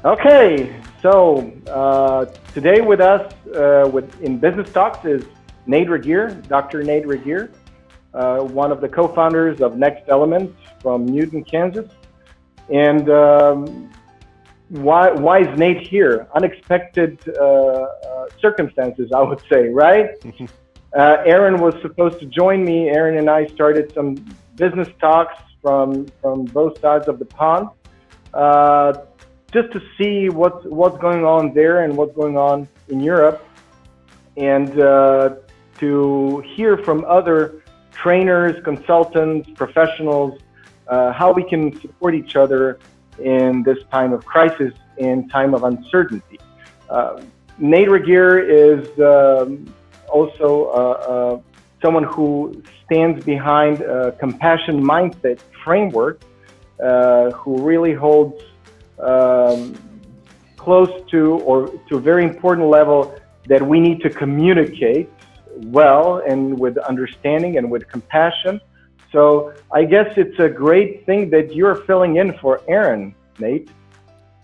Okay, so today with us in Business Talks is Nate Regier, Dr. Nate Regier, one of the co-founders of Next Element from Newton, Kansas. And why is Nate here? Unexpected circumstances, I would say, right? Aaron was supposed to join me. Aaron and I started some business talks from both sides of the pond. Just to see what's going on there and what's going on in Europe, and to hear from other trainers, consultants, professionals, how we can support each other in this time of crisis, in time of uncertainty. Nate Regier is also someone who stands behind a compassion mindset framework, who really holds close to, or to a very important level, that we need to communicate well and with understanding and with compassion. So I guess it's a great thing that you're filling in for Aaron, Nate.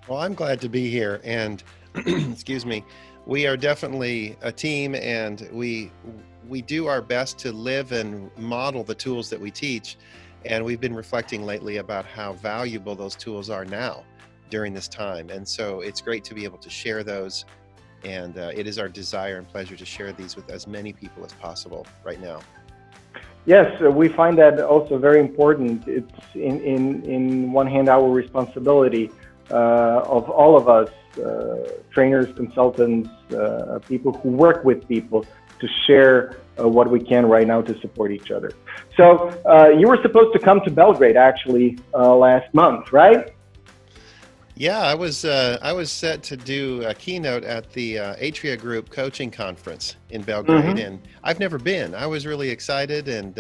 Well, I'm glad to be here, and excuse me, we are definitely a team, and we do our best to live and model the tools that we teach, and we've been reflecting lately about how valuable those tools are now during this time. And so it's great to be able to share those. And it is our desire and pleasure to share these with as many people as possible right now. Yes, we find that also very important. It's in one hand our responsibility of all of us, trainers, consultants, people who work with people, to share what we can right now to support each other. So you were supposed to come to Belgrade actually last month, right? Yeah, I was set to do a keynote at the Atria Group coaching conference in Belgrade, and I've never been. I was really excited and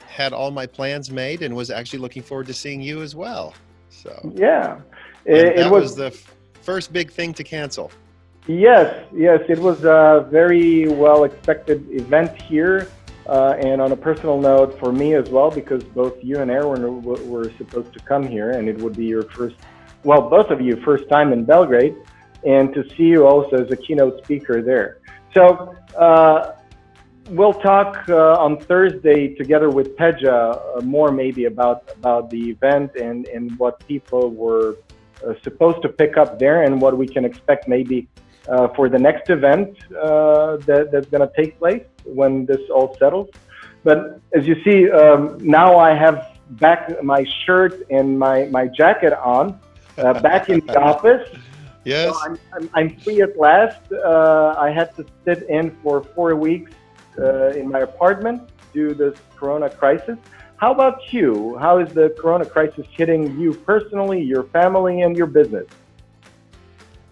had all my plans made, and was actually looking forward to seeing you as well. So yeah, it was the first big thing to cancel. Yes, it was a very well expected event here. And on a personal note for me as well, because both you and Aaron were supposed to come here, and it would be your both of you first time in Belgrade, and to see you also as a keynote speaker there. So we'll talk on Thursday together with Peja more maybe about the event and what people were supposed to pick up there, and what we can expect maybe for the next event that's going to take place when this all settles. But as you see, now I have back my shirt and my jacket on, back in the office. Yes. So I'm free at last. I had to sit in for 4 weeks in my apartment due to this Corona crisis. How about you? How is the Corona crisis hitting you personally, your family, and your business?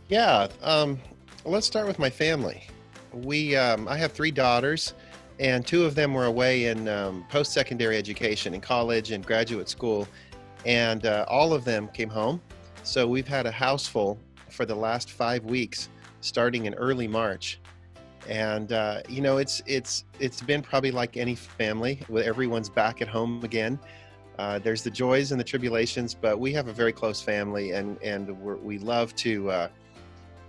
Yeah. Let's start with my family. I have 3 daughters, and 2 of them were away in post-secondary education, in college and graduate school, and all of them came home. So we've had a house full for the last 5 weeks, starting in early March. And it's been probably like any family, where everyone's back at home again. There's the joys and the tribulations, but we have a very close family, and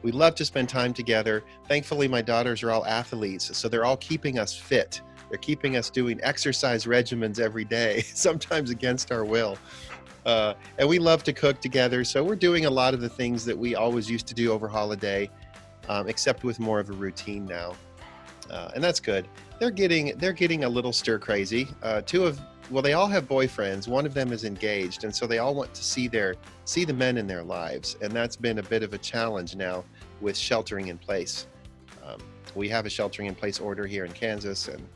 we love to spend time together. Thankfully, my daughters are all athletes, so they're all keeping us fit. They're keeping us doing exercise regimens every day, sometimes against our will. And we love to cook together, so we're doing a lot of the things that we always used to do over holiday, except with more of a routine now. And that's good. They're getting a little stir crazy. They all have boyfriends. One of them is engaged, and so they all want to see the men in their lives, and that's been a bit of a challenge now with sheltering in place. We have a sheltering in place order here in Kansas, and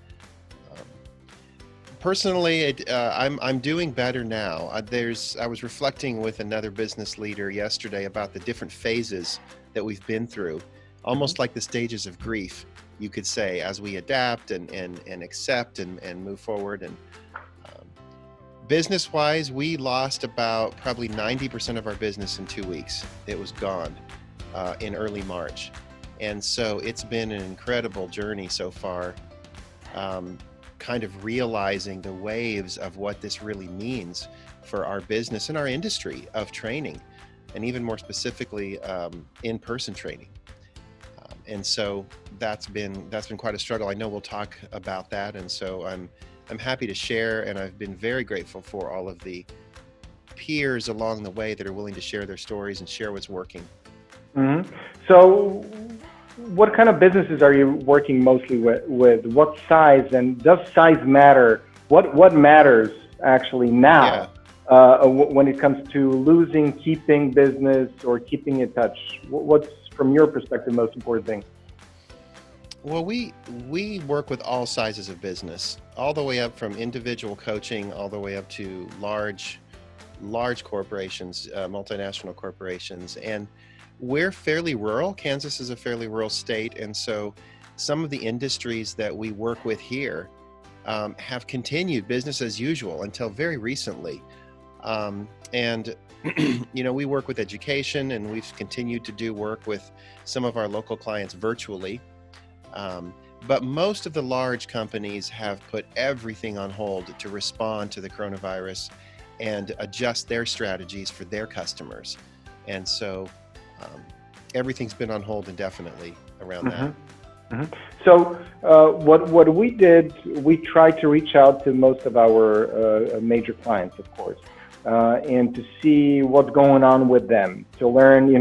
personally, I'm doing better now. I was reflecting with another business leader yesterday about the different phases that we've been through, almost like the stages of grief, you could say, as we adapt and accept and move forward. And business-wise, we lost about probably 90% of our business in 2 weeks. It was gone in early March. And so it's been an incredible journey so far, kind of realizing the waves of what this really means for our business and our industry of training. and even more specifically, in-person training. And so that's been quite a struggle. I know we'll talk about that, and so I'm happy to share, and I've been very grateful for all of the peers along the way that are willing to share their stories and share what's working. Mm-hmm. So, what kind of businesses are you working mostly with? What size, and does size matter? What matters actually now when it comes to losing, keeping business, or keeping in touch? What's, from your perspective, most important thing? Well, we work with all sizes of business, all the way up from individual coaching, all the way up to large corporations, multinational corporations, and we're fairly rural. Kansas is a fairly rural state, and so some of the industries that we work with here have continued business as usual until very recently. And we work with education, and we've continued to do work with some of our local clients virtually. But most of the large companies have put everything on hold to respond to the coronavirus and adjust their strategies for their customers. And so everything's been on hold indefinitely around that. Mm-hmm. So what we did, we tried to reach out to most of our major clients, of course, and to see what's going on with them, to learn,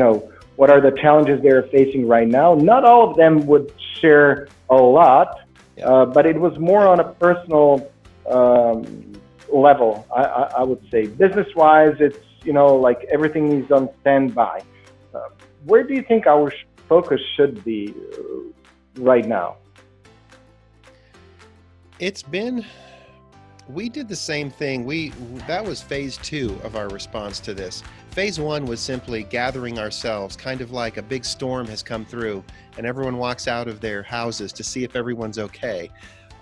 what are the challenges they're facing right now. Not all of them would share a lot, but it was more on a personal level, I would say. Business-wise, it's, like everything is on standby. Where do you think our focus should be right now? We did the same thing. That was phase 2 of our response to this. Phase 1 was simply gathering ourselves, kind of like a big storm has come through and everyone walks out of their houses to see if everyone's okay.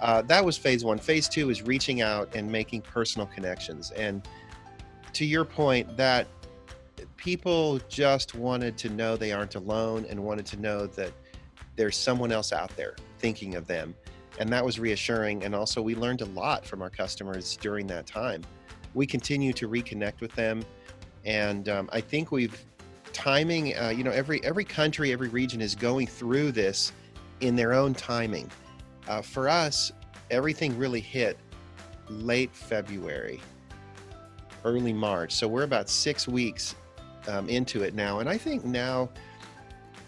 That was phase 1. Phase 2 is reaching out and making personal connections. And to your point, that people just wanted to know they aren't alone and wanted to know that there's someone else out there thinking of them. And that was reassuring. And also we learned a lot from our customers during that time. We continue to reconnect with them. And I think timing, every country, every region is going through this in their own timing. For us, everything really hit late February, early March. So we're about 6 weeks into it now. And I think now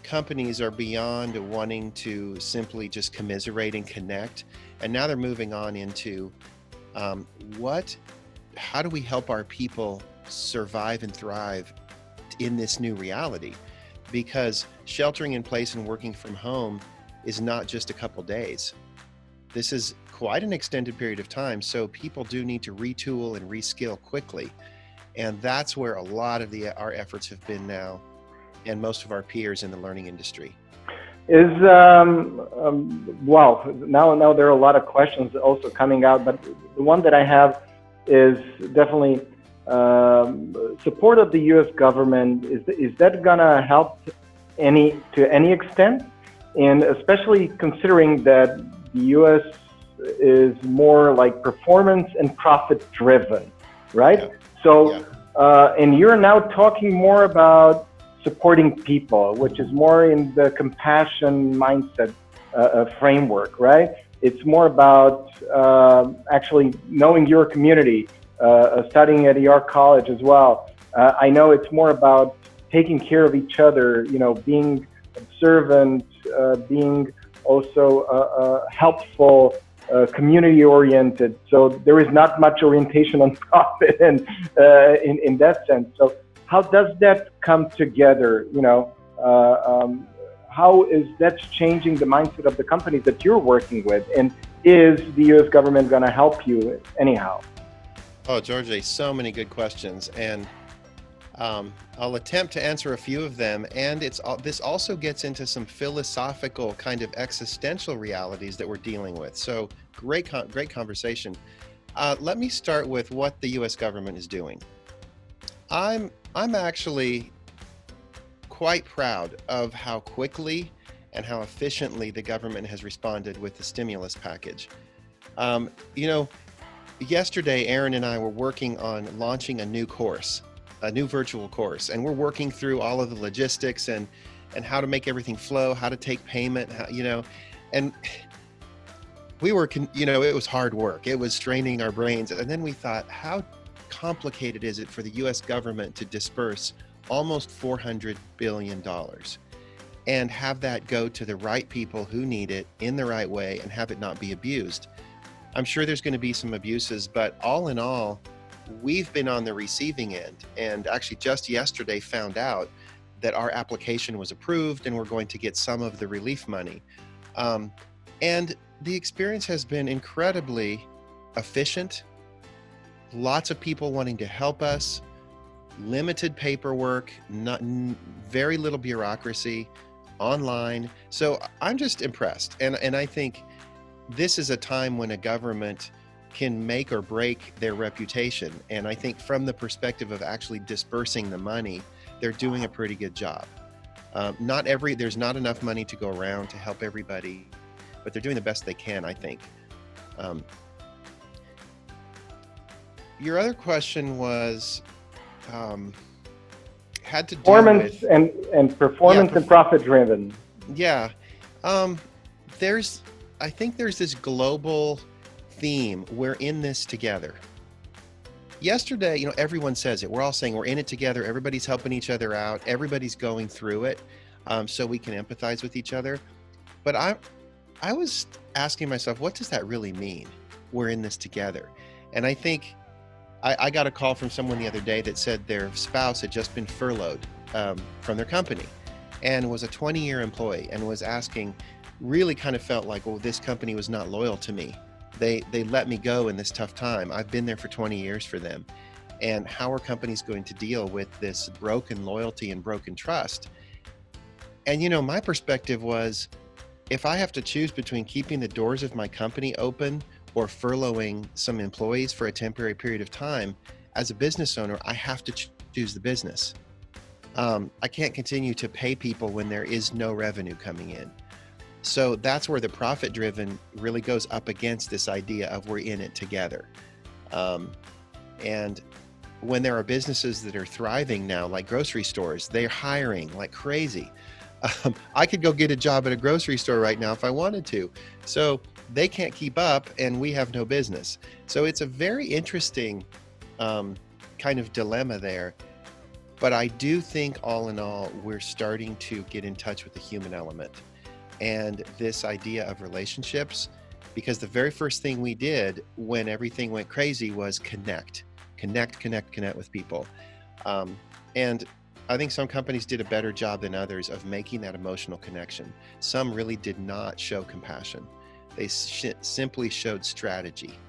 companies are beyond wanting to simply just commiserate and connect. And now they're moving on into how do we help our people survive and thrive in this new reality? Because sheltering in place and working from home is not just a couple days. This is quite an extended period of time. So people do need to retool and reskill quickly. And that's where a lot of our efforts have been now, and most of our peers in the learning industry. Wow, now there are a lot of questions also coming out, but the one that I have is definitely support of the U.S. government. Is that gonna help to any extent? And especially considering that the U.S. is more like performance and profit driven, right? Yeah. So, and you're now talking more about supporting people, which is more in the compassion mindset framework, right? It's more about actually knowing your community, studying at your college as well. I know it's more about taking care of each other, being observant, being also helpful, community-oriented. So there is not much orientation on profit and in that sense. So how does that come together? How is that changing the mindset of the companies that you're working with? And is the U.S. government going to help you anyhow? Oh, George, so many good questions. And I'll attempt to answer a few of them. And this also gets into some philosophical kind of existential realities that we're dealing with. So great conversation. Let me start with what the U.S. government is doing. I'm actually quite proud of how quickly and how efficiently the government has responded with the stimulus package. Yesterday, Aaron and I were working on launching a new course, a new virtual course, and we're working through all of the logistics and how to make everything flow, how to take payment, and we were, it was hard work. It was straining our brains. And then we thought, how complicated is it for the US government to disperse almost $400 billion and have that go to the right people who need it in the right way and have it not be abused? I'm sure there's going to be some abuses, but all in all, we've been on the receiving end, and actually just yesterday found out that our application was approved and we're going to get some of the relief money. And the experience has been incredibly efficient. Lots of people wanting to help us, limited paperwork, very little bureaucracy, online. So I'm just impressed. And I think this is a time when a government can make or break their reputation. And I think from the perspective of actually dispersing the money, they're doing a pretty good job. There's not enough money to go around to help everybody, but they're doing the best they can, I think. Your other question was, had to do performance with and performance and profit driven. Yeah, I think there's this global theme. We're in this together. Yesterday, everyone says it. We're all saying we're in it together. Everybody's helping each other out. Everybody's going through it, so we can empathize with each other. But I was asking myself, what does that really mean? We're in this together. And I think I got a call from someone the other day that said their spouse had just been furloughed from their company and was a 20-year employee and was asking, really kind of felt like, well, this company was not loyal to me. They let me go in this tough time. I've been there for 20 years for them. And how are companies going to deal with this broken loyalty and broken trust? And my perspective was, if I have to choose between keeping the doors of my company open or furloughing some employees for a temporary period of time, as a business owner, I have to choose the business. I can't continue to pay people when there is no revenue coming in. So that's where the profit driven really goes up against this idea of we're in it together. And when there are businesses that are thriving now, like grocery stores, they're hiring like crazy. I could go get a job at a grocery store right now if I wanted to. So they can't keep up and we have no business. So it's a very interesting kind of dilemma there. But I do think all in all, we're starting to get in touch with the human element and this idea of relationships, because the very first thing we did when everything went crazy was connect with people. And I think some companies did a better job than others of making that emotional connection. Some really did not show compassion. They simply showed strategy.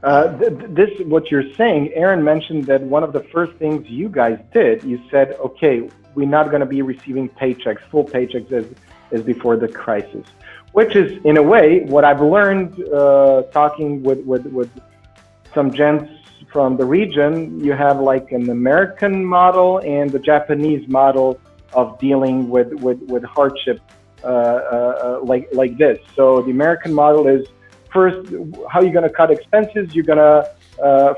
What you're saying, Aaron mentioned that one of the first things you guys did, you said, okay, we're not going to be receiving paychecks, full paychecks as before the crisis, which is in a way what I've learned talking with some gents from the region. You have like an American model and the Japanese model of dealing with hardship like this. So the American model is, first, how you're going to cut expenses, you're going to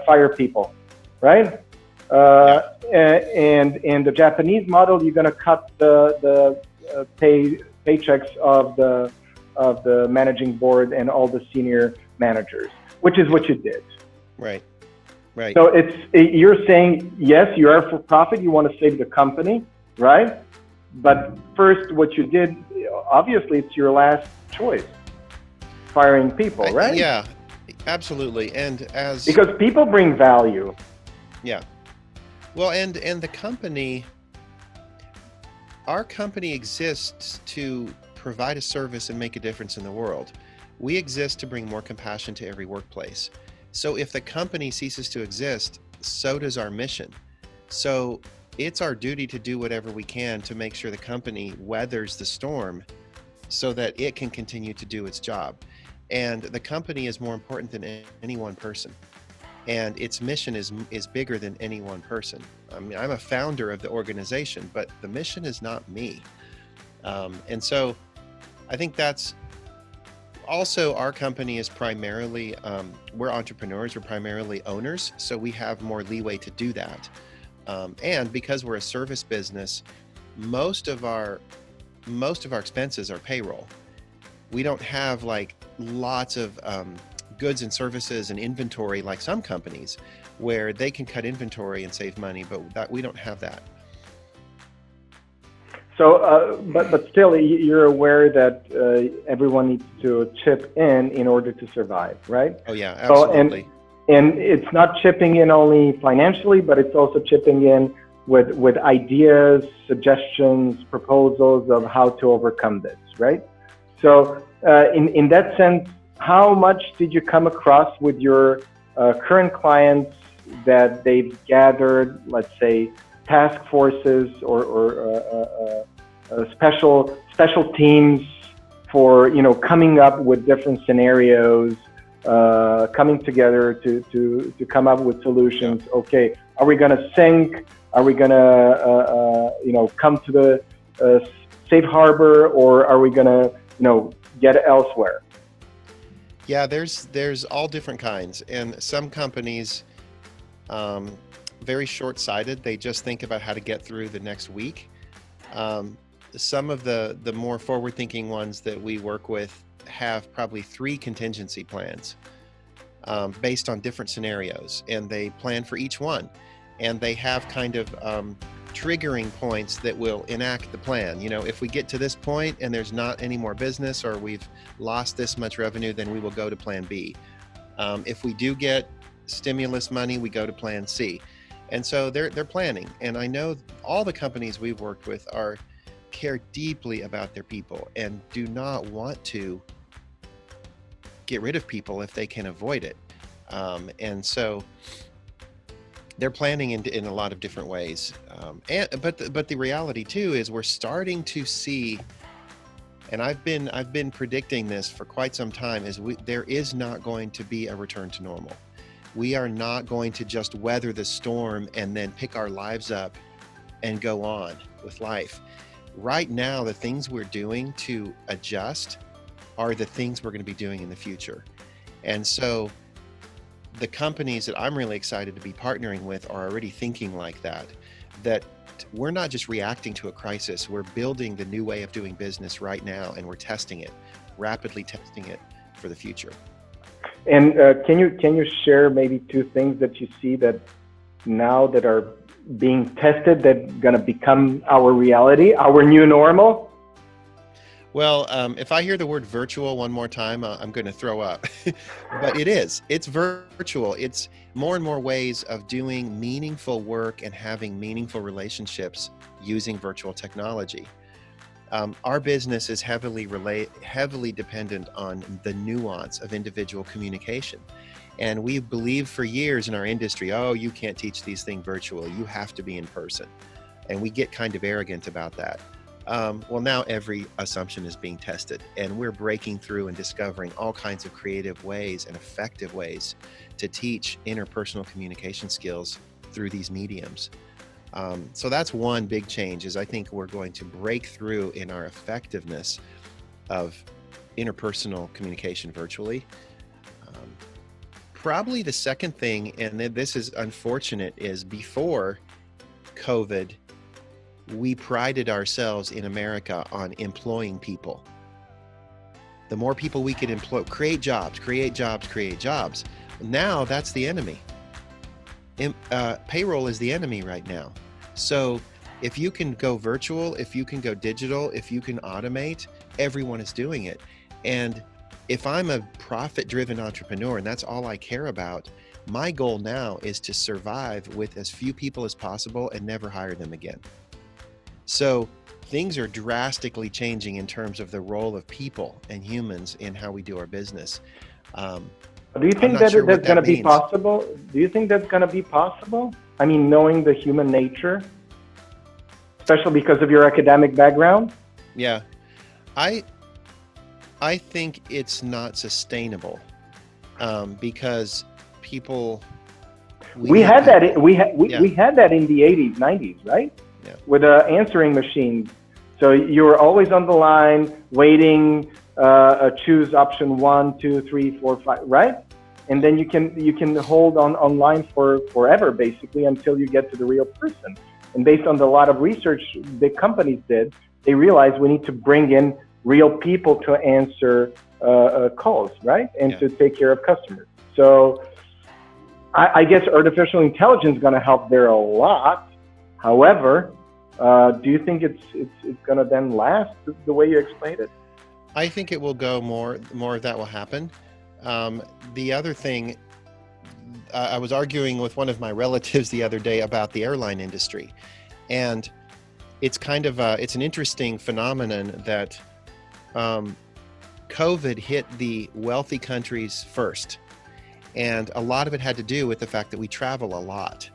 fire people, right? And the Japanese model, you're going to cut the paychecks of the managing board and all the senior managers, which is what you did. Right. So you're saying, yes, you are for profit, you want to save the company, right? But first, what you did, obviously, it's your last choice. Firing people, right? Yeah, absolutely. And because people bring value. Yeah. Well, and the company, our company exists to provide a service and make a difference in the world. We exist to bring more compassion to every workplace. So if the company ceases to exist, so does our mission. So it's our duty to do whatever we can to make sure the company weathers the storm so that it can continue to do its job. And the company is more important than any one person. And its mission is bigger than any one person. I mean, I'm a founder of the organization, but the mission is not me. And so I think that's also, our company is primarily, we're entrepreneurs, we're primarily owners, so we have more leeway to do that. And because we're a service business, most of our expenses are payroll. We don't have like lots of goods and services and inventory like some companies where they can cut inventory and save money, but we don't have that. So, but still, you're aware that everyone needs to chip in order to survive, right? Oh yeah, absolutely. So, and it's not chipping in only financially, but it's also chipping in with ideas, suggestions, proposals of how to overcome this, right? So, in that sense, how much did you come across with your current clients that they've gathered, let's say, task forces or special teams for coming up with different scenarios, coming together to come up with solutions? Yeah. Okay, are we going to sink? Are we going to come to the safe harbor, or are we going to get elsewhere? Yeah, there's all different kinds, and some companies very short-sighted. They just think about how to get through the next week. Some of the more forward-thinking ones that we work with have probably 3 contingency plans based on different scenarios, and they plan for each one, and they have kind of triggering points that will enact the plan. If we get to this point and there's not any more business, or we've lost this much revenue, then we will go to plan B. If we do get stimulus money, we go to plan C. And so they're planning. And I know all the companies we've worked with care deeply about their people and do not want to get rid of people if they can avoid it. And so they're planning in a lot of different ways. But the reality too is we're starting to see, and I've been predicting this for quite some time, is there is not going to be a return to normal. We are not going to just weather the storm and then pick our lives up and go on with life. Right now, the things we're doing to adjust are the things we're going to be doing in the future. And so the companies that I'm really excited to be partnering with are already thinking like that we're not just reacting to a crisis, we're building the new way of doing business right now, and we're testing it, rapidly testing it for the future. And can you share maybe 2 things that you see that now that are being tested that going to become our reality, our new normal? Well, if I hear the word virtual one more time, I'm going to throw up. But it's virtual. It's more and more ways of doing meaningful work and having meaningful relationships using virtual technology. Our business is heavily dependent on the nuance of individual communication. And we believe for years in our industry, oh, you can't teach these things virtual. You have to be in person. And we get kind of arrogant about that. Well, now every assumption is being tested, and we're breaking through and discovering all kinds of creative ways and effective ways to teach interpersonal communication skills through these mediums. So that's one big change, is I think we're going to break through in our effectiveness of interpersonal communication virtually. Probably the second thing, and this is unfortunate, is before COVID, we prided ourselves in America on employing people. The more people we could employ, create jobs. Now that's the enemy. Payroll is the enemy right now. So if you can go virtual, if you can go digital, if you can automate, everyone is doing it. And if I'm a profit-driven entrepreneur and that's all I care about, my goal now is to survive with as few people as possible and never hire them again. So things are drastically changing in terms of the role of people and humans in how we do our business. Do you think that's going to be possible? Do you think that's going to be possible? I mean, knowing the human nature, especially because of your academic background? Yeah, I think it's not sustainable because people. We had that in the 80s, 90s, right? Yeah. With answering machines. So you were always on the line, waiting, choose option 1, 2, 3, 4, 5, right? and then you can hold on online for forever, basically, until you get to the real person. And based on a lot of research big companies did, they realized we need to bring in real people to answer calls, right? And to take care of customers. So I guess artificial intelligence is going to help there a lot. However, do you think it's going to then last the way you explained it? I think it will go more of that will happen. The other thing, I was arguing with one of my relatives the other day about the airline industry, and it's kind of it's an interesting phenomenon that COVID hit the wealthy countries first, and a lot of it had to do with the fact that we travel a lot,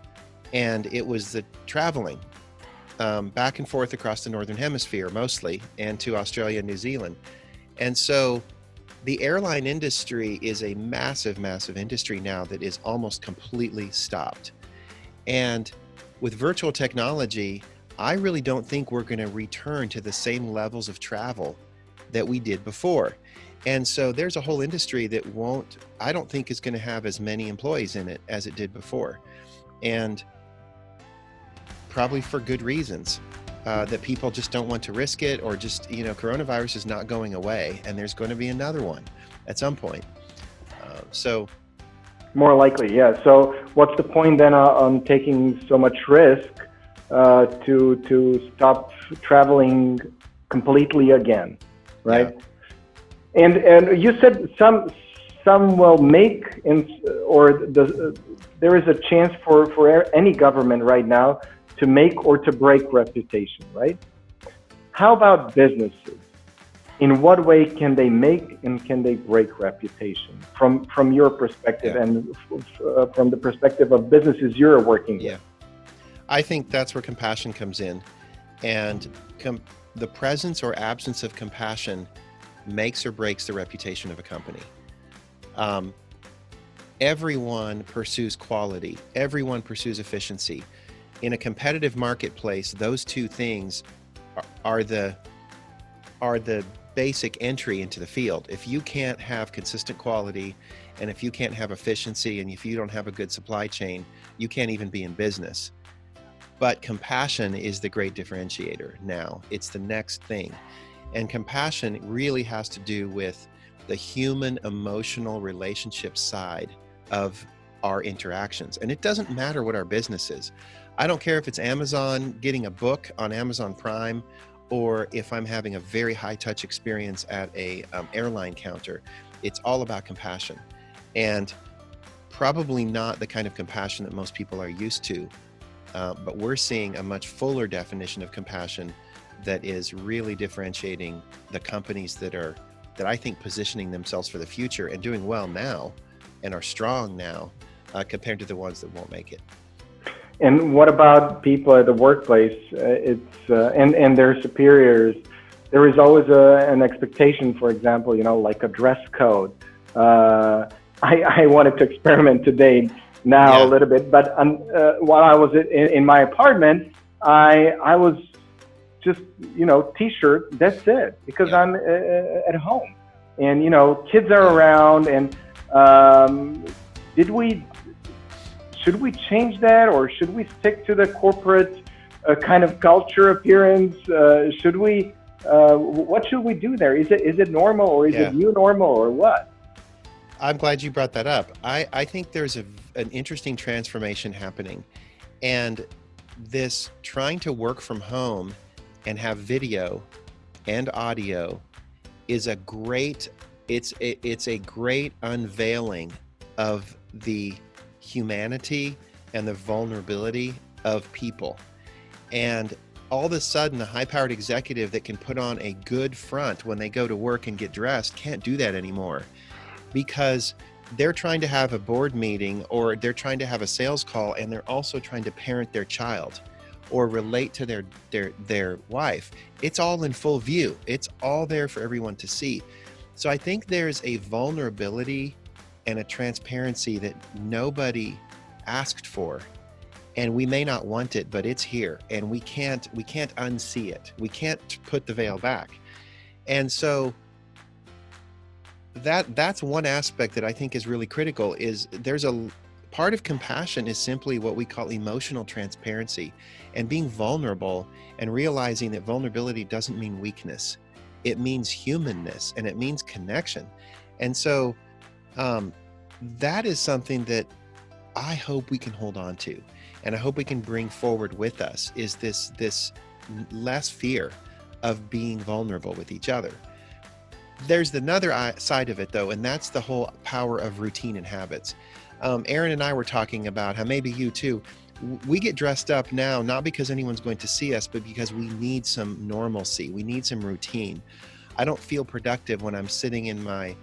and it was the traveling back and forth across the Northern Hemisphere mostly, and to Australia and New Zealand. And so the airline industry is a massive, massive industry now that is almost completely stopped. And with virtual technology, I really don't think we're going to return to the same levels of travel that we did before. And so there's a whole industry that I don't think is going to have as many employees in it as it did before. And probably for good reasons. That people just don't want to risk it, or just, coronavirus is not going away, and there's going to be another one at some point. So more likely, yeah. So what's the point then on taking so much risk to stop traveling completely again, right? Yeah. And you said some will make, there is a chance for any government right now to make or to break reputation, right? How about businesses? In what way can they make and can they break reputation from your perspective and from the perspective of businesses you're working with? Yeah, I think that's where compassion comes in, and the presence or absence of compassion makes or breaks the reputation of a company. Everyone pursues quality. Everyone pursues efficiency. In a competitive marketplace, those two things are the basic entry into the field. If you can't have consistent quality, and if you can't have efficiency, and if you don't have a good supply chain, you can't even be in business. But compassion is the great differentiator now. It's the next thing. And compassion really has to do with the human emotional relationship side of our interactions. And it doesn't matter what our business is. I don't care if it's Amazon getting a book on Amazon Prime, or if I'm having a very high touch experience at a airline counter. It's all about compassion, and probably not the kind of compassion that most people are used to. But we're seeing a much fuller definition of compassion that is really differentiating the companies that I think positioning themselves for the future and doing well now and are strong now compared to the ones that won't make it. And what about people at the workplace? And their superiors. There is always an expectation, for example, like a dress code. I wanted to experiment today a little bit, but while I was in my apartment, I was just, t-shirt, that's it, because I'm at home, and, kids are around, and should we change that, or should we stick to the corporate kind of culture appearance? What should we do there? Is it normal, or is it new normal, or what? I'm glad you brought that up. I think there's an interesting transformation happening, and this trying to work from home and have video and audio is a great unveiling of the humanity and the vulnerability of people. And all of a sudden, a high-powered executive that can put on a good front when they go to work and get dressed can't do that anymore, because they're trying to have a board meeting, or they're trying to have a sales call, and they're also trying to parent their child or relate to their wife. It's all in full view. It's all there for everyone to see. So I think there's a vulnerability and a transparency that nobody asked for, and we may not want it, but it's here, and we can't unsee it. We can't put the veil back. And so that's one aspect that I think is really critical. Is there's a part of compassion is simply what we call emotional transparency, and being vulnerable and realizing that vulnerability doesn't mean weakness. It means humanness, and it means connection. And so that is something that I hope we can hold on to, and I hope we can bring forward with us, is this less fear of being vulnerable with each other. There's another side of it, though, and that's the whole power of routine and habits. Aaron and I were talking about how, maybe you too, we get dressed up now, not because anyone's going to see us, but because we need some normalcy. We need some routine. I don't feel productive when I'm sitting in my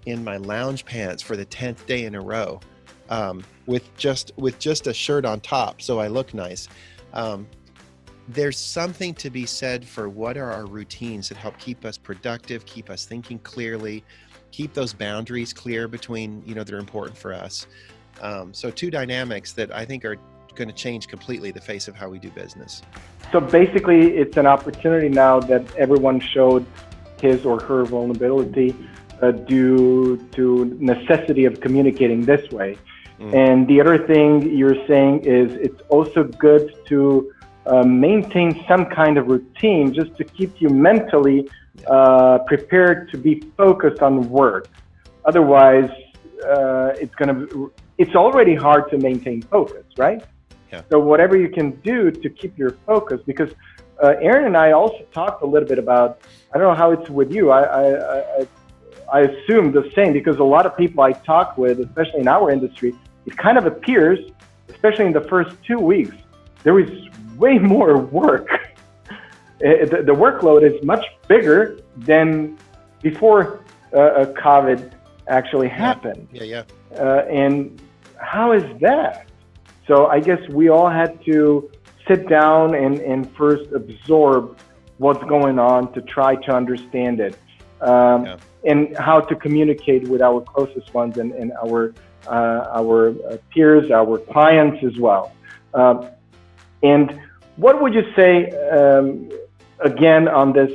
lounge pants for the 10th day in a row, with just a shirt on top, so I look nice. There's something to be said for what are our routines that help keep us productive, keep us thinking clearly, keep those boundaries clear between, that are important for us. So two dynamics that I think are going to change completely the face of how we do business. So basically, it's an opportunity now that everyone showed his or her vulnerability due to necessity of communicating this way. And the other thing you're saying is it's also good to maintain some kind of routine just to keep you mentally prepared to be focused on work. Otherwise, it's already hard to maintain focus, right? Yeah. So whatever you can do to keep your focus, because Aaron and I also talked a little bit about, I don't know how it's with you, I assume the same, because a lot of people I talk with, especially in our industry, it kind of appears, especially in the first 2 weeks, there is way more work. The workload is much bigger than before COVID actually happened. Yeah. And how is that? So I guess we all had to sit down and first absorb what's going on to try to understand it, and how to communicate with our closest ones and our peers, our clients as well. And what would you say, again, on this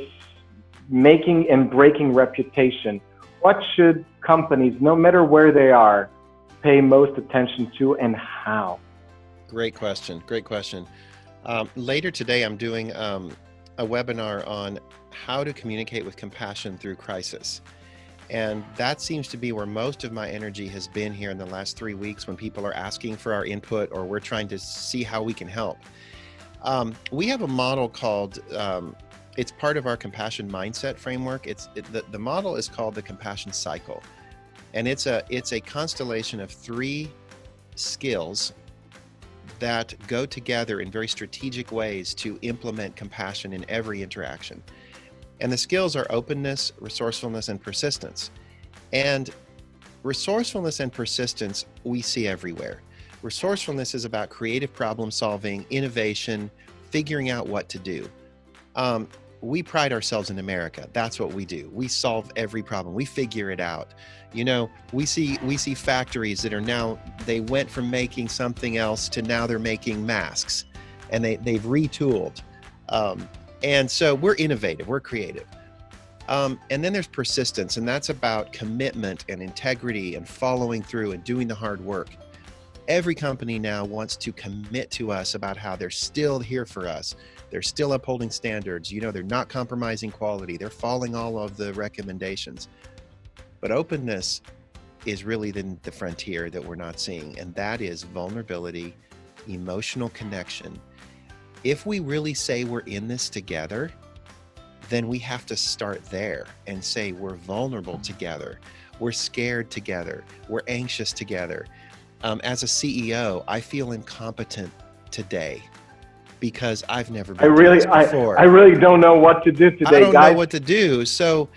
making and breaking reputation? What should companies, no matter where they are, pay most attention to, and how? Great question. Later today, I'm doing a webinar on how to communicate with compassion through crisis. And that seems to be where most of my energy has been here in the last 3 weeks, when people are asking for our input or we're trying to see how we can help. We have a model called, it's part of our compassion mindset framework. The model is called the compassion cycle. And it's a constellation of 3 skills that go together in very strategic ways to implement compassion in every interaction. And the skills are openness, resourcefulness, and persistence. And resourcefulness and persistence we see everywhere. Resourcefulness is about creative problem solving, innovation, figuring out what to do. We pride ourselves in America. That's what we do. We solve every problem. We figure it out. We see factories that are now, they went from making something else to now they're making masks, and they've retooled. And so we're innovative, we're creative. And then there's persistence, and that's about commitment and integrity and following through and doing the hard work. Every company now wants to commit to us about how they're still here for us. They're still upholding standards. They're not compromising quality. They're following all of the recommendations. But openness is really the frontier that we're not seeing, and that is vulnerability, emotional connection. If we really say we're in this together, then we have to start there and say we're vulnerable together, we're scared together, we're anxious together. As a CEO, I feel incompetent today because I've never been through this before. I really don't know what to do today, I don't guys. know what to do. So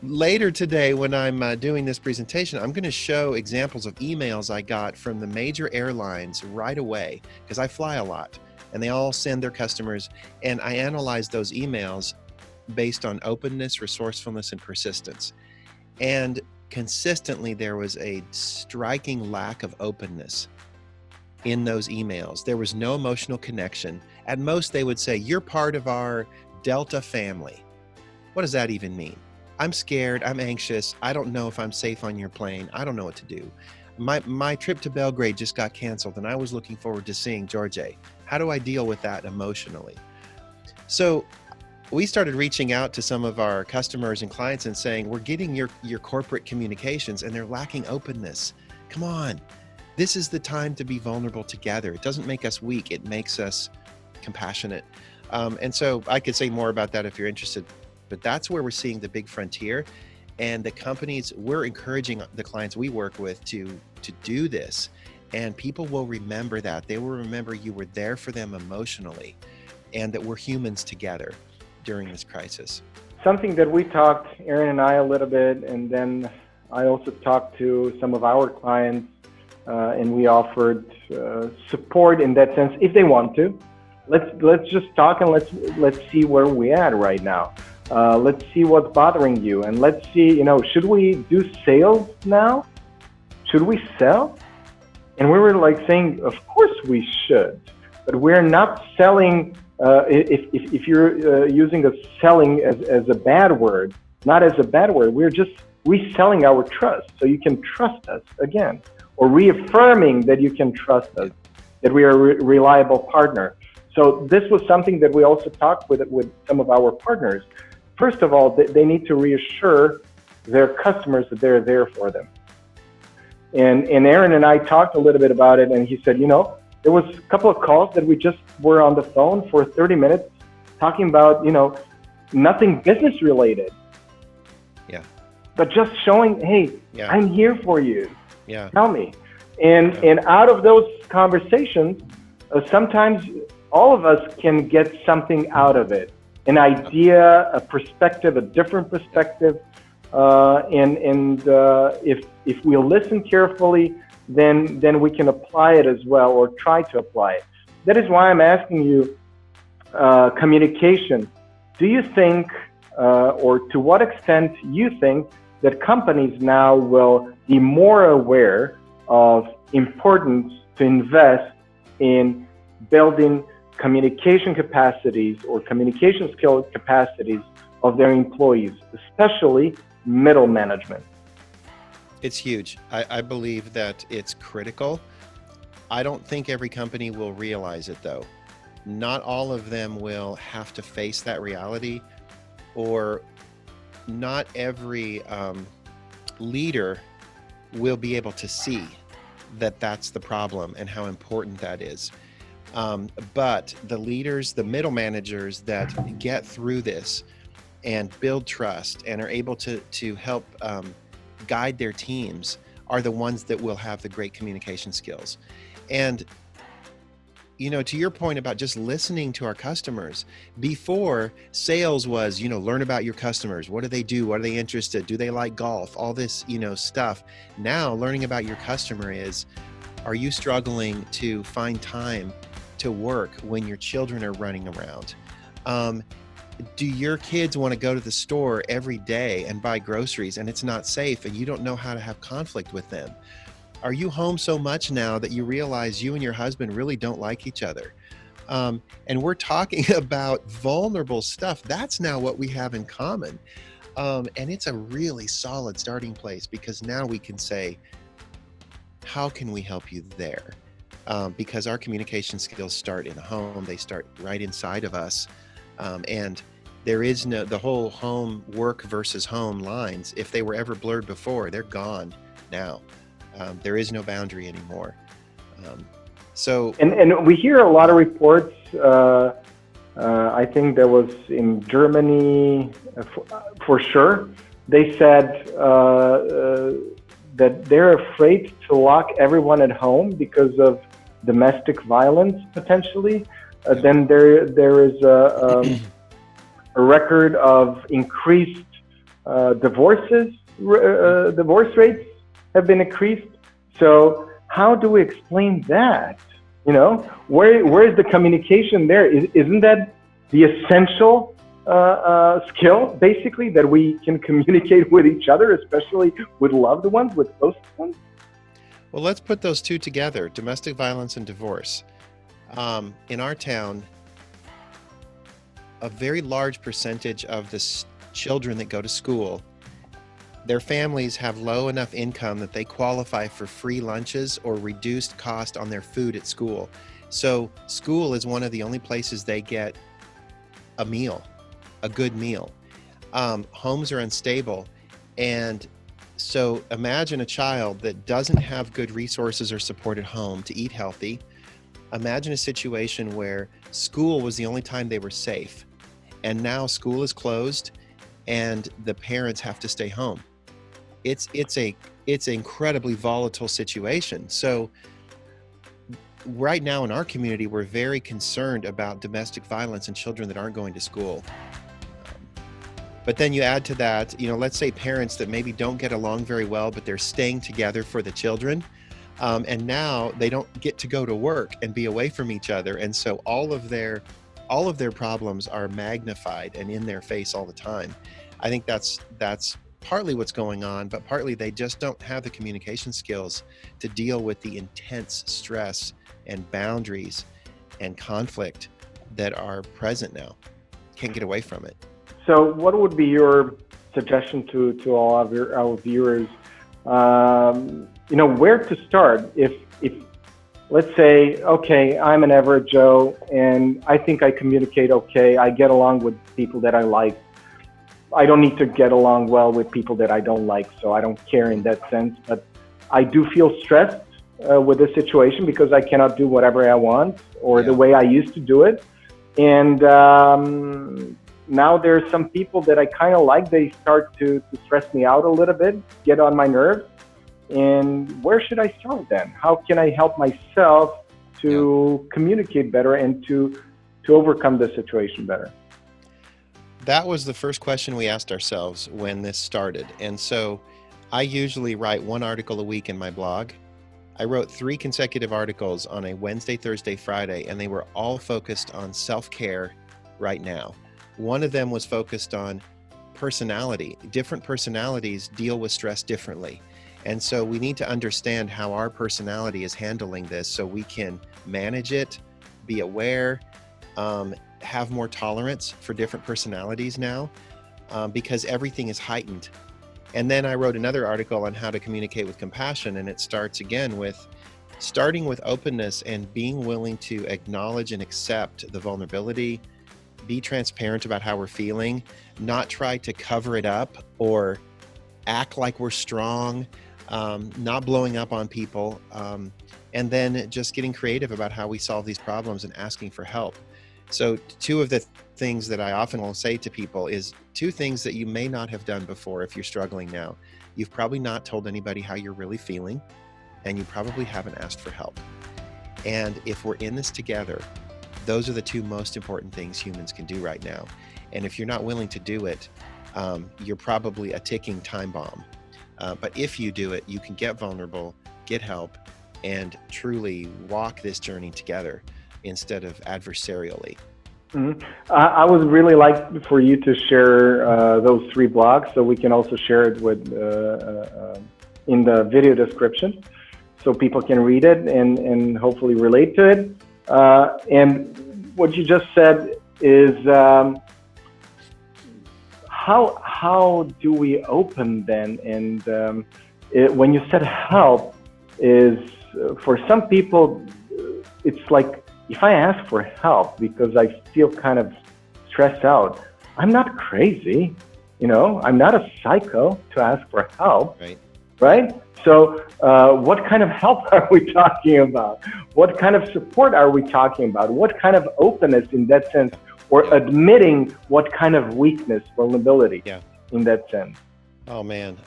later today, when I'm doing this presentation, I'm going to show examples of emails I got from the major airlines right away, because I fly a lot, and they all send their customers, and I analyze those emails based on openness, resourcefulness, and persistence. And consistently, there was a striking lack of openness in those emails. There was no emotional connection. At most, they would say, "You're part of our Delta family." What does that even mean? I'm scared, I'm anxious, I don't know if I'm safe on your plane, I don't know what to do. My trip to Belgrade just got canceled and I was looking forward to seeing George. How do I deal with that emotionally? So we started reaching out to some of our customers and clients and saying, we're getting your corporate communications and they're lacking openness. Come on, this is the time to be vulnerable together. It doesn't make us weak, it makes us compassionate. And so I could say more about that if you're interested, but that's where we're seeing the big frontier. And the companies, we're encouraging the clients we work with to do this. And people will remember that. They will remember you were there for them emotionally and that we're humans together during this crisis. Something that we talked, Aaron and I, a little bit, and then I also talked to some of our clients, and we offered support in that sense if they want to. Let's just talk and let's see where we're at right now. Let's see what's bothering you, and let's see, should we do sales now? Should we sell? And we were like saying, of course we should, but we're not selling. If you're using a selling as a bad word, not as a bad word, we're just reselling our trust, so you can trust us again, or reaffirming that you can trust us, that we are a reliable partner. So this was something that we also talked with some of our partners. First of all, they need to reassure their customers that they're there for them. And Aaron and I talked a little bit about it, and he said, there was a couple of calls that we just were on the phone for 30 minutes talking about, nothing business related. Yeah. But just showing, hey, yeah. I'm here for you. Yeah. Tell me. And out of those conversations, sometimes all of us can get something out of it. An idea, a perspective, a different perspective. If we listen carefully, then we can apply it as well, or try to apply it. That is why I'm asking you, communication. Do you think, or to what extent you think that companies now will be more aware of importance to invest in building communication capacities or communication skill capacities of their employees, especially middle management? It's huge. I believe that it's critical. I don't think every company will realize it, though. Not all of them will have to face that reality, or not every leader will be able to see that that's the problem and how important that is. But the leaders, the middle managers that get through this and build trust and are able to help guide their teams are the ones that will have the great communication skills. And to your point about just listening to our customers, before sales was, learn about your customers. What do they do? What are they interested? Do they like golf? All this, stuff. Now learning about your customer is, are you struggling to find time to work when your children are running around? Do your kids want to go to the store every day and buy groceries and it's not safe and you don't know how to have conflict with them? Are you home so much now that you realize you and your husband really don't like each other? And we're talking about vulnerable stuff. That's now what we have in common. And it's a really solid starting place, because now we can say, how can we help you there? Because our communication skills start in the home. They start right inside of us. And there is the whole home work versus home lines, if they were ever blurred before, they're gone now. There is no boundary anymore. And we hear a lot of reports. I think there was in Germany, for sure. They said that they're afraid to lock everyone at home because of domestic violence potentially. Then there is a record of increased divorces. Divorce rates have been increased. So how do we explain that? Where is the communication there? Isn't that the essential skill, basically, that we can communicate with each other, especially with loved ones, with close ones? Well, let's put those two together, domestic violence and divorce. In our town, a very large percentage of the children that go to school their families have low enough income that they qualify for free lunches or reduced cost on their food at school. So school is one of the only places they get a meal, a good meal. Homes are unstable. And so imagine a child that doesn't have good resources or support at home to eat healthy. Imagine a situation where school was the only time they were safe. And now school is closed and the parents have to stay home. It's an incredibly volatile situation. So right now in our community, we're very concerned about domestic violence and children that aren't going to school. But then you add to that, let's say parents that maybe don't get along very well, but they're staying together for the children. And now they don't get to go to work and be away from each other. And so all of their problems are magnified and in their face all the time. I think that's partly what's going on, but partly they just don't have the communication skills to deal with the intense stress and boundaries and conflict that are present now. Can't get away from it. So what would be your suggestion to all of our viewers? Where to start if let's say, okay, I'm an average Joe and I think I communicate okay, I get along with people that I like. I don't need to get along well with people that I don't like, so I don't care in that sense. But I do feel stressed with this situation because I cannot do whatever I want or the way I used to do it. And now there's some people that I kind of like. They start to stress me out a little bit, get on my nerves. And where should I start then? How can I help myself to communicate better and to overcome the situation better? That was the first question we asked ourselves when this started. And so I usually write one article a week in my blog. I wrote 3 consecutive articles on a Wednesday, Thursday, Friday, and they were all focused on self-care right now. One of them was focused on personality. Different personalities deal with stress differently. And so we need to understand how our personality is handling this so we can manage it, be aware, have more tolerance for different personalities now, because everything is heightened. And then I wrote another article on how to communicate with compassion, and it starts again with starting with openness and being willing to acknowledge and accept the vulnerability, be transparent about how we're feeling, not try to cover it up or act like we're strong, not blowing up on people, and then just getting creative about how we solve these problems and asking for help. So 2 of the things that I often will say to people is 2 things that you may not have done before if you're struggling now. You've probably not told anybody how you're really feeling, and you probably haven't asked for help. And if we're in this together, those are the 2 most important things humans can do right now. And if you're not willing to do it, you're probably a ticking time bomb. But if you do it, you can get vulnerable, get help, and truly walk this journey together instead of adversarially. Mm-hmm. I would really like for you to share those 3 blogs so we can also share it with in the video description so people can read it and hopefully relate to it. And what you just said is how do we open then? And when you said help, is for some people, it's like, if I ask for help because I feel kind of stressed out, I'm not crazy, I'm not a psycho to ask for help, right? So what kind of help are we talking about? What kind of support are we talking about? What kind of openness in that sense, or admitting what kind of weakness, vulnerability in that sense? Oh man,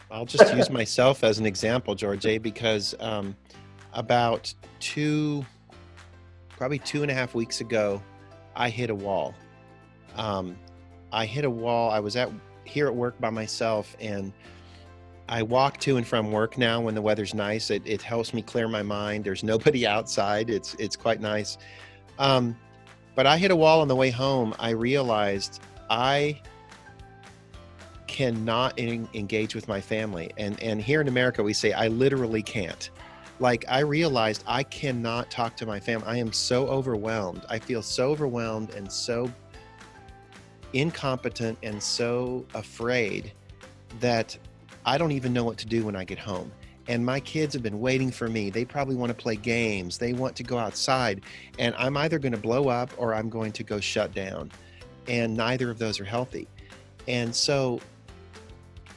I'll just use myself as an example, George, because about probably 2.5 weeks ago, I hit a wall. I was here at work by myself, and I walk to and from work now when the weather's nice. It helps me clear my mind. There's nobody outside. It's quite nice. But I hit a wall on the way home. I realized I cannot engage with my family. And here in America, we say, I literally can't. Like, I realized I cannot talk to my family. I am so overwhelmed. I feel so overwhelmed and so incompetent and so afraid that I don't even know what to do when I get home. And my kids have been waiting for me. They probably want to play games. They want to go outside. And I'm either going to blow up or I'm going to go shut down. And neither of those are healthy. And so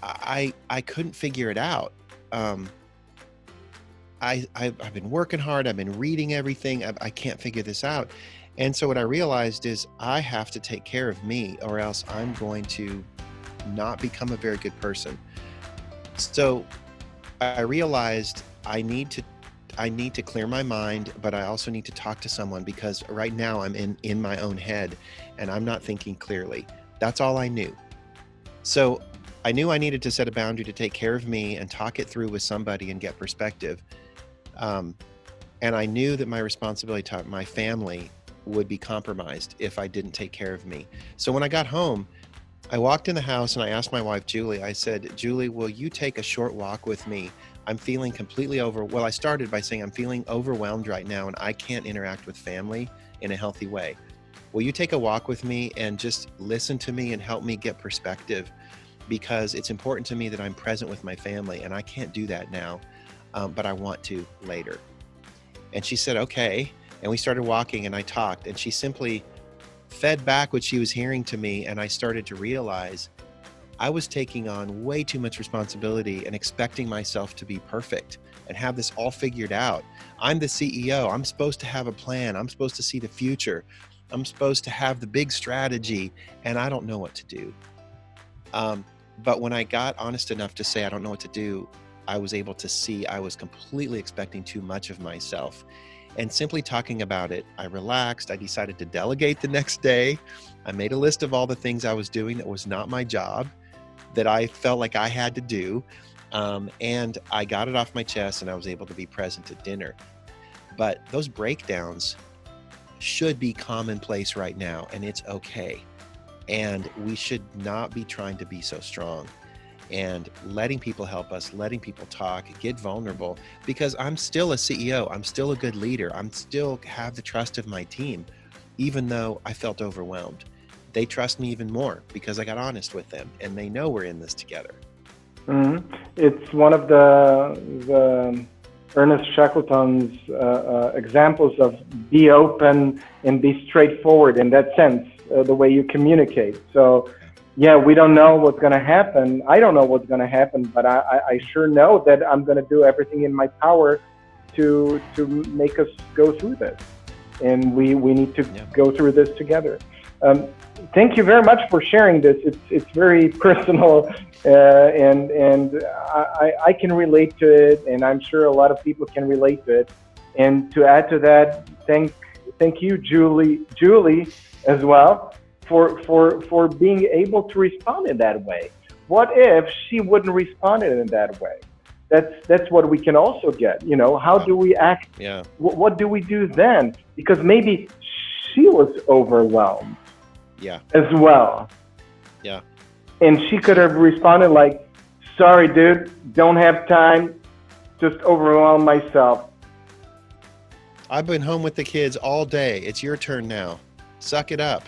I couldn't figure it out. I've been working hard. I've been reading everything. I can't figure this out. And so what I realized is I have to take care of me, or else I'm going to not become a very good person. So I realized I need to clear my mind, but I also need to talk to someone, because right now I'm in my own head and I'm not thinking clearly. That's all I knew. So I knew I needed to set a boundary to take care of me and talk it through with somebody and get perspective. And I knew that my responsibility to my family would be compromised if I didn't take care of me. So when I got home, I walked in the house and I asked my wife, Julie, I said, Julie, will you take a short walk with me? I'm feeling completely I started by saying I'm feeling overwhelmed right now and I can't interact with family in a healthy way. Will you take a walk with me and just listen to me and help me get perspective? Because it's important to me that I'm present with my family, and I can't do that now, but I want to later. And she said, okay. And we started walking and I talked, and she simply fed back what she was hearing to me. And I started to realize I was taking on way too much responsibility and expecting myself to be perfect and have this all figured out. I'm the CEO. I'm supposed to have a plan. I'm supposed to see the future. I'm supposed to have the big strategy, and I don't know what to do. But when I got honest enough to say I don't know what to do, I was able to see I was completely expecting too much of myself. And simply talking about it, I relaxed. I decided to delegate the next day. I made a list of all the things I was doing that was not my job, that I felt like I had to do. And I got it off my chest, and I was able to be present at dinner. But those breakdowns should be commonplace right now, and it's okay. And we should not be trying to be so strong, and letting people help us, letting people talk, get vulnerable, because I'm still a CEO. I'm still a good leader. I'm still have the trust of my team, even though I felt overwhelmed. They trust me even more because I got honest with them, and they know we're in this together. Mm-hmm. It's one of the Ernest Shackleton's examples of be open and be straightforward in that sense, the way you communicate. So, yeah, we don't know what's going to happen. I don't know what's going to happen, but I sure know that I'm going to do everything in my power to make us go through this. And we need to go through this together. Thank you very much for sharing this. It's very personal, and I can relate to it, and I'm sure a lot of people can relate to it. And to add to that, thank you, Julie, as well, for being able to respond in that way. What if she wouldn't respond in that way? That's what we can also get. You know, how do we act? Yeah. What do we do then? Because maybe she was overwhelmed. Yeah. As well. Yeah. And she could have responded like, sorry, dude, don't have time, just overwhelmed myself. I've been home with the kids all day. It's your turn now. Suck it up.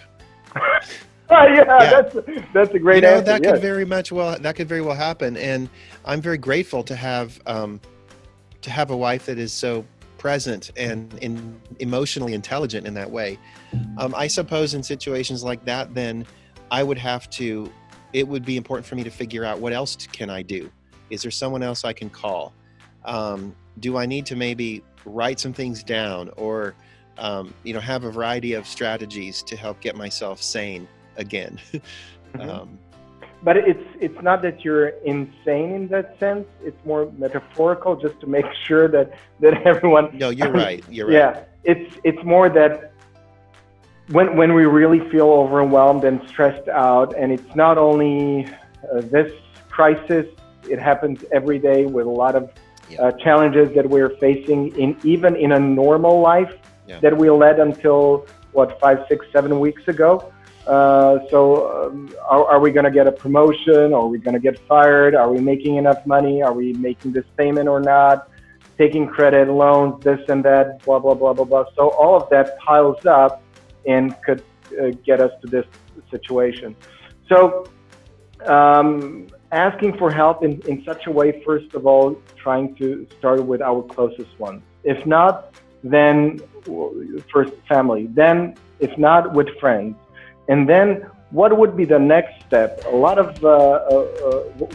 Yeah. That's a great answer. That could very well happen. And I'm very grateful to have a wife that is so present and emotionally intelligent in that way. I suppose in situations like that, then it would be important for me to figure out what else can I do? Is there someone else I can call? Do I need to maybe write some things down, or have a variety of strategies to help get myself sane again? Mm-hmm. But it's not that you're insane in that sense. It's more metaphorical, just to make sure that everyone. No, you're right. You're right. Yeah, it's more that when we really feel overwhelmed and stressed out, and it's not only this crisis. It happens every day with a lot of challenges that we're facing even in a normal life that we led until 5, 6, 7 weeks ago. Are we going to get a promotion? Are we going to get fired? Are we making enough money? Are we making this payment or not? Taking credit, loans, this and that, blah, blah, blah, blah, blah. So all of that piles up and could get us to this situation. So asking for help in such a way, first of all, trying to start with our closest ones. If not, then first family, then if not, with friends. And then what would be the next step? A lot of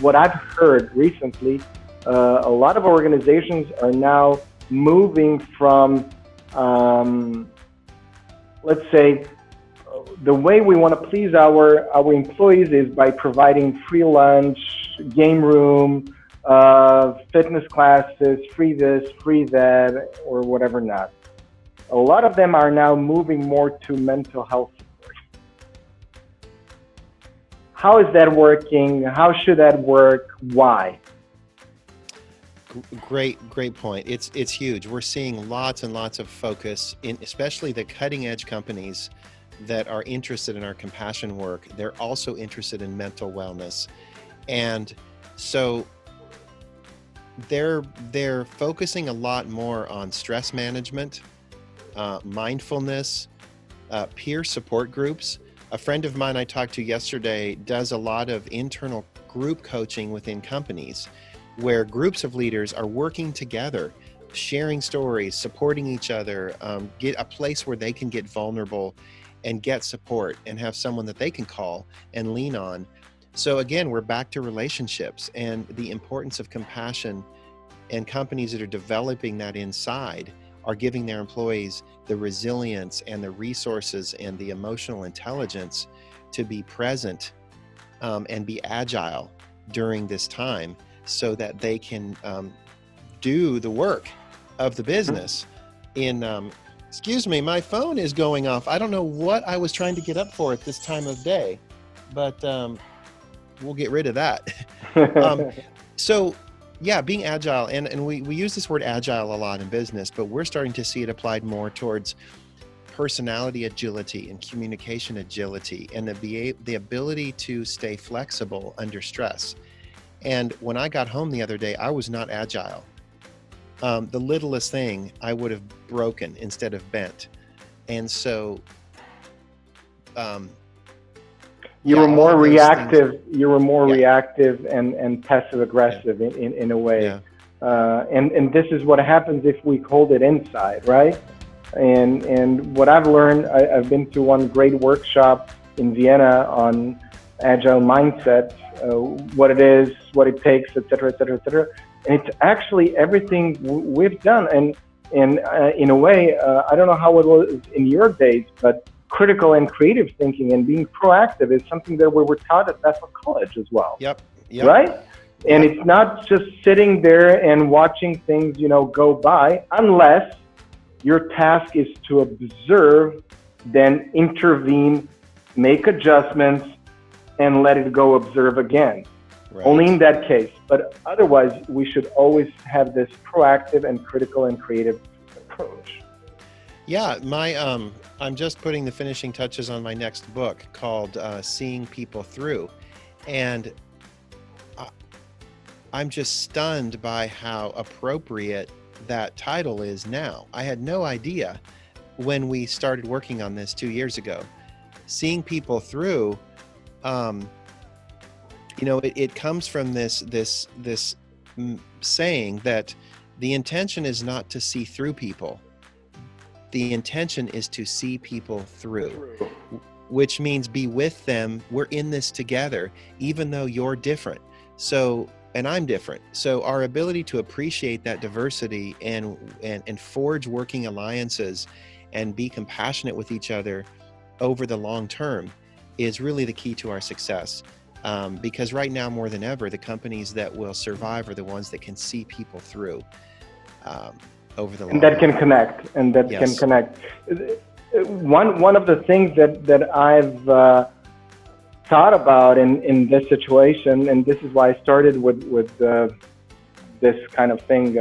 what I've heard recently, a lot of organizations are now moving from, let's say, the way we want to please our employees is by providing free lunch, game room, fitness classes, free this, free that, or whatever not. A lot of them are now moving more to mental health support. How is that working? How should that work? Why? Great point. It's huge. We're seeing lots and lots of focus in, especially the cutting edge companies that are interested in our compassion work. They're also interested in mental wellness. And so they're focusing a lot more on stress management, mindfulness, peer support groups. A friend of mine I talked to yesterday does a lot of internal group coaching within companies where groups of leaders are working together, sharing stories, supporting each other, get a place where they can get vulnerable and get support and have someone that they can call and lean on. So again, we're back to relationships and the importance of compassion, and companies that are developing that inside are giving their employees the resilience and the resources and the emotional intelligence to be present and be agile during this time so that they can do the work of the business in excuse me, my phone is going off. I don't know what I was trying to get up for at this time of day, but we'll get rid of that. So yeah, being agile, and we use this word agile a lot in business, but we're starting to see it applied more towards personality agility and communication agility and the ability to stay flexible under stress. And when I got home the other day, I was not agile. The littlest thing I would have broken instead of bent. And so you were more reactive. You were more reactive and passive aggressive in a way. And this is what happens if we hold it inside, right? And what I've learned, I've been to one great workshop in Vienna on agile mindset, what it is, what it takes, et cetera, et cetera, et cetera. And it's actually everything we've done. And in a way, I don't know how it was in your days, but critical and creative thinking and being proactive is something that we were taught at Bethel College as well. Yep. Right? And it's not just sitting there and watching things, go by, unless your task is to observe, then intervene, make adjustments, and let it go observe again. Right. Only in that case. But otherwise, we should always have this proactive and critical and creative approach. Yeah, I'm just putting the finishing touches on my next book called Seeing People Through. And I'm just stunned by how appropriate that title is now. I had no idea when we started working on this 2 years ago. Seeing People Through, it comes from this saying that the intention is not to see through people. The intention is to see people through, which means be with them. We're in this together, even though you're different. So, and I'm different. So our ability to appreciate that diversity and forge working alliances and be compassionate with each other over the long term is really the key to our success. Because right now, more than ever, the companies that will survive are the ones that can see people through over the long and that can connect, and that can connect. One of the things that I've thought about in this situation, and this is why I started with this kind of thing,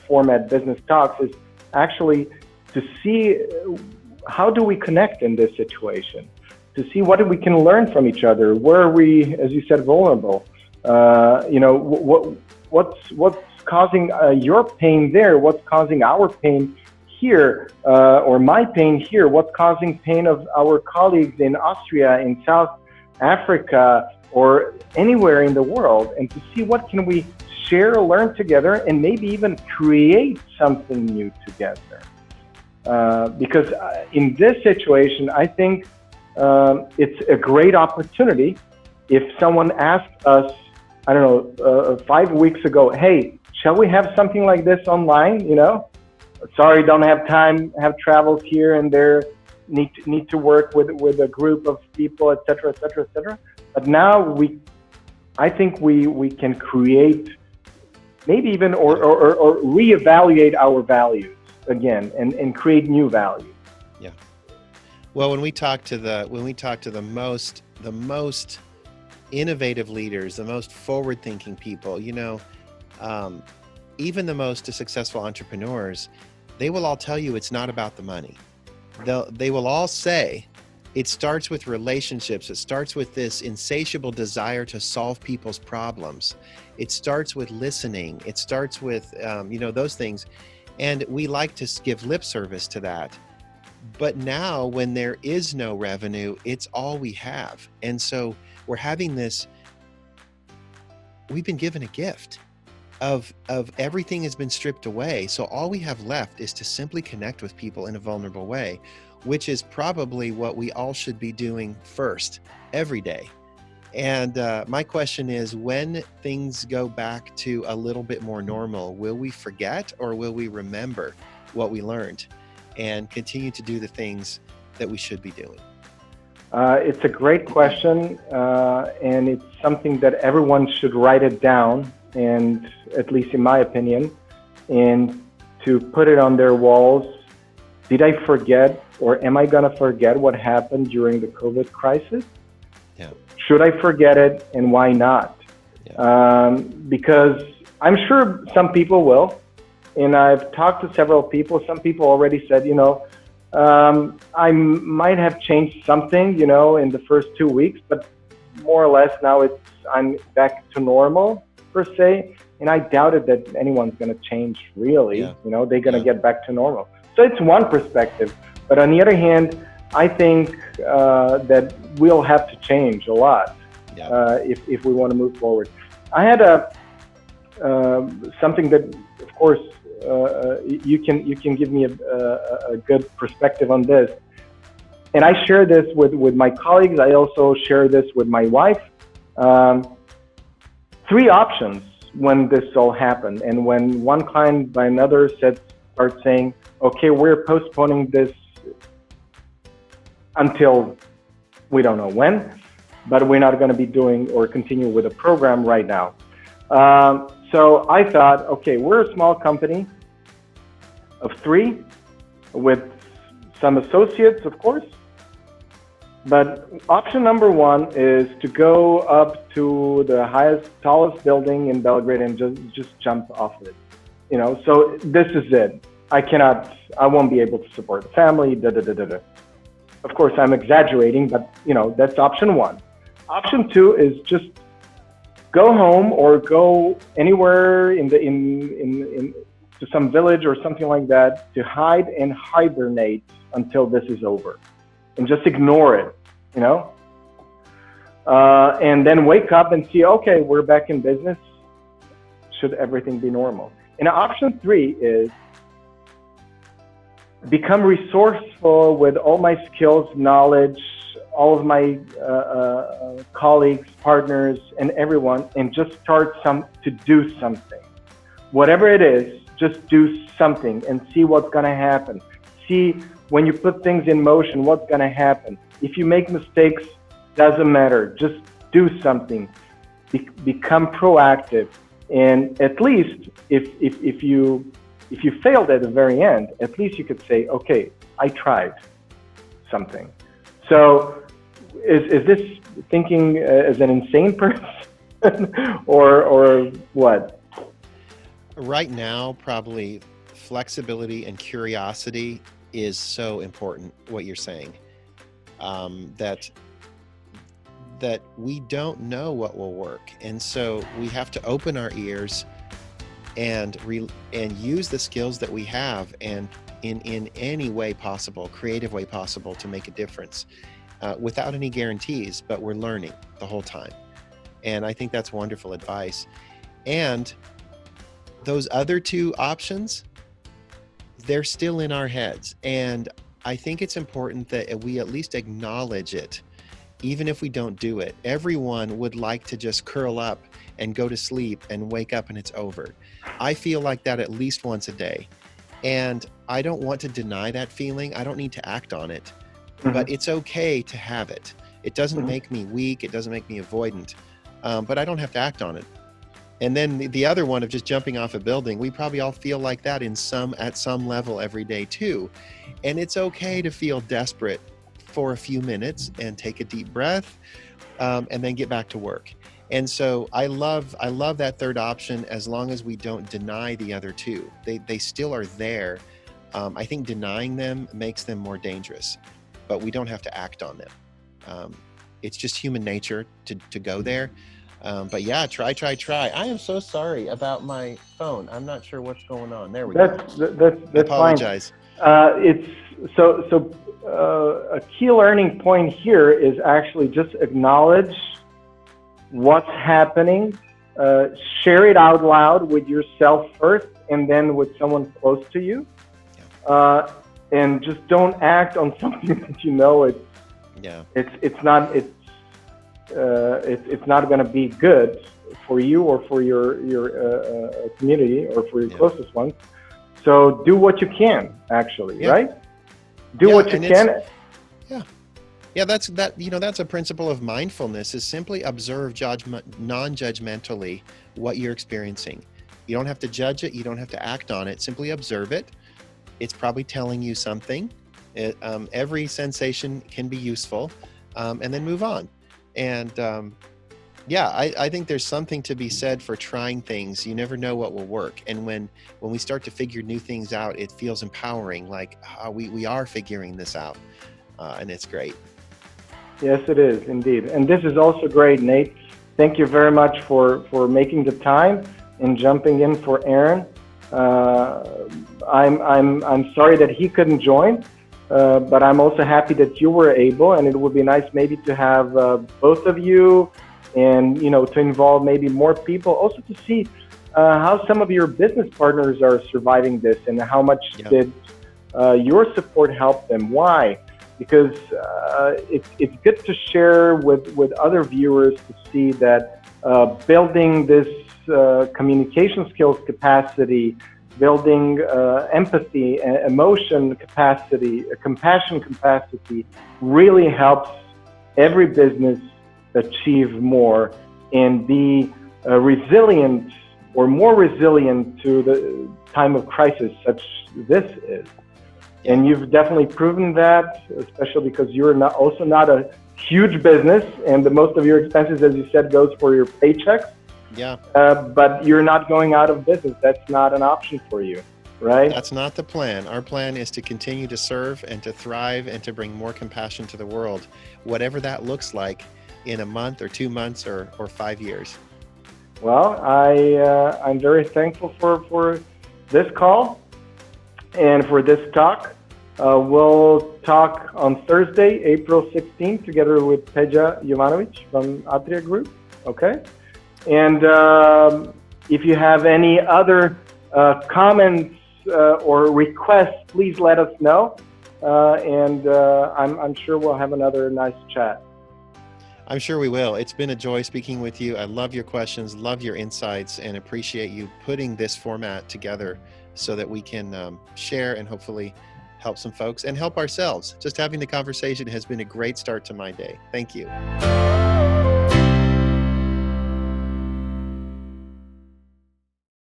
format Business Talks, is actually to see how do we connect in this situation. To see what we can learn from each other. Where are we, as you said, vulnerable? What's causing your pain there? What's causing our pain here, or my pain here? What's causing pain of our colleagues in Austria, in South Africa, or anywhere in the world, and to see what can we share, learn together, and maybe even create something new together. Because in this situation, I think it's a great opportunity. If someone asked us, I don't know, 5 weeks ago, hey, shall we have something like this online? Sorry, don't have time, have travels here and there, need to work with a group of people, etc., etc., etc. But now I think we can create, maybe even or reevaluate our values again and create new values. Yeah. Well, when we talk to the most innovative leaders, the most forward-thinking people, even the most successful entrepreneurs, they will all tell you it's not about the money. They will all say it starts with relationships. It starts with this insatiable desire to solve people's problems. It starts with listening. It starts with, those things. And we like to give lip service to that. But now when there is no revenue, it's all we have. And so we're having we've been given a gift of everything has been stripped away. So all we have left is to simply connect with people in a vulnerable way, which is probably what we all should be doing first every day. And my question is, when things go back to a little bit more normal, will we forget or will we remember what we learned and continue to do the things that we should be doing? It's a great question, and it's something that everyone should write it down, and at least in my opinion, and to put it on their walls. Did I forget, or am I going to forget what happened during the COVID crisis? Yeah. Should I forget it, and why not? Yeah. Because I'm sure some people will, and I've talked to several people. Some people already said, I might have changed something, in the first 2 weeks, but more or less now I'm back to normal per se, and I doubted that anyone's going to change really. Yeah. They're going to get back to normal. So it's one perspective, but on the other hand, I think that we'll have to change a lot. Yeah. If we want to move forward. I had something that, of course, you can give me a good perspective on this, and I share this with my colleagues. I also share this with my wife. 3 options when this all happened, and when one client by another start saying, okay, we're postponing this until we don't know when, but we're not going to be doing or continue with the program right now. So I thought, okay, we're a small company of 3 with some associates, of course. But option number 1 is to go up to the tallest building in Belgrade and just jump off of it. So this is it. I won't be able to support the family, Of course, I'm exaggerating, but that's option 1. Option 2 is just go home or go anywhere to some village or something like that to hide and hibernate until this is over, and just ignore it, and then wake up and see, okay, we're back in business. Should everything be normal? And option 3 is become resourceful with all my skills, knowledge, all of my colleagues, partners, and everyone, and just start to do something. Whatever it is, just do something and see what's going to happen. See, when you put things in motion, what's going to happen. If you make mistakes, doesn't matter. Just do something. Become proactive. And at least if you failed at the very end, at least you could say, okay, I tried something. So is this thinking as an insane person or what? Right now, probably flexibility and curiosity is so important, what you're saying, that we don't know what will work. And so we have to open our ears and use the skills that we have, and in any way possible, creative way possible, to make a difference, without any guarantees, but we're learning the whole time. And I think that's wonderful advice. And those other two options, they're still in our heads. And I think it's important that we at least acknowledge it, even if we don't do it. Everyone would like to just curl up and go to sleep and wake up and it's over. I feel like that at least once a day. And I don't want to deny that feeling. I don't need to act on it, but it's okay to have it. It doesn't make me weak. It doesn't make me avoidant, but I don't have to act on it. And then the other one of just jumping off a building, we probably all feel like that at some level every day too. And it's okay to feel desperate for a few minutes and take a deep breath, and then get back to work. And so I love that third option, as long as we don't deny the other two. They still are there. I think denying them makes them more dangerous, but we don't have to act on them. It's just human nature to go there. But yeah, try. I am so sorry about my phone. I'm not sure what's going on. There we go. That's I apologize. Fine. A key learning point here is actually just acknowledge what's happening, share it out loud with yourself first, and then with someone close to you, and just don't act on something that you know it's not going to be good for you or for your community or for your closest ones. So do what you can, actually, right? Do what you can. Yeah, that's a principle of mindfulness, is simply observe non-judgmentally what you're experiencing. You don't have to judge it. You don't have to act on it. Simply observe it. It's probably telling you something. Every sensation can be useful, and then move on. And I think there's something to be said for trying things. You never know what will work. And when we start to figure new things out, it feels empowering, like we are figuring this out, and it's great. Yes, it is indeed. And this is also great, Nate. Thank you very much for making the time and jumping in for Aaron. I'm sorry that he couldn't join, but I'm also happy that you were able, and it would be nice maybe to have both of you, and to involve maybe more people, also to see how some of your business partners are surviving this, and how much did your support help them. Why? Because it's good to share with other viewers to see that building this communication skills capacity, building empathy, emotion capacity, compassion capacity, really helps every business achieve more and be resilient, or more resilient, to the time of crisis such this is. And you've definitely proven that, especially because you're also not a huge business, and most of your expenses, as you said, goes for your paychecks. Yeah. But you're not going out of business. That's not an option for you, right? That's not the plan. Our plan is to continue to serve and to thrive and to bring more compassion to the world, whatever that looks like in a month or 2 months or 5 years. Well, I'm very thankful for this call and for this talk. We'll talk on Thursday, April 16th, together with Peja Jovanovic from Atria Group. Okay? And if you have any other comments or requests, please let us know. And I'm sure we'll have another nice chat. I'm sure we will. It's been a joy speaking with you. I love your questions, love your insights, and appreciate you putting this format together so that we can share and hopefully help some folks and help ourselves. Just having the conversation has been a great start to my day. Thank you.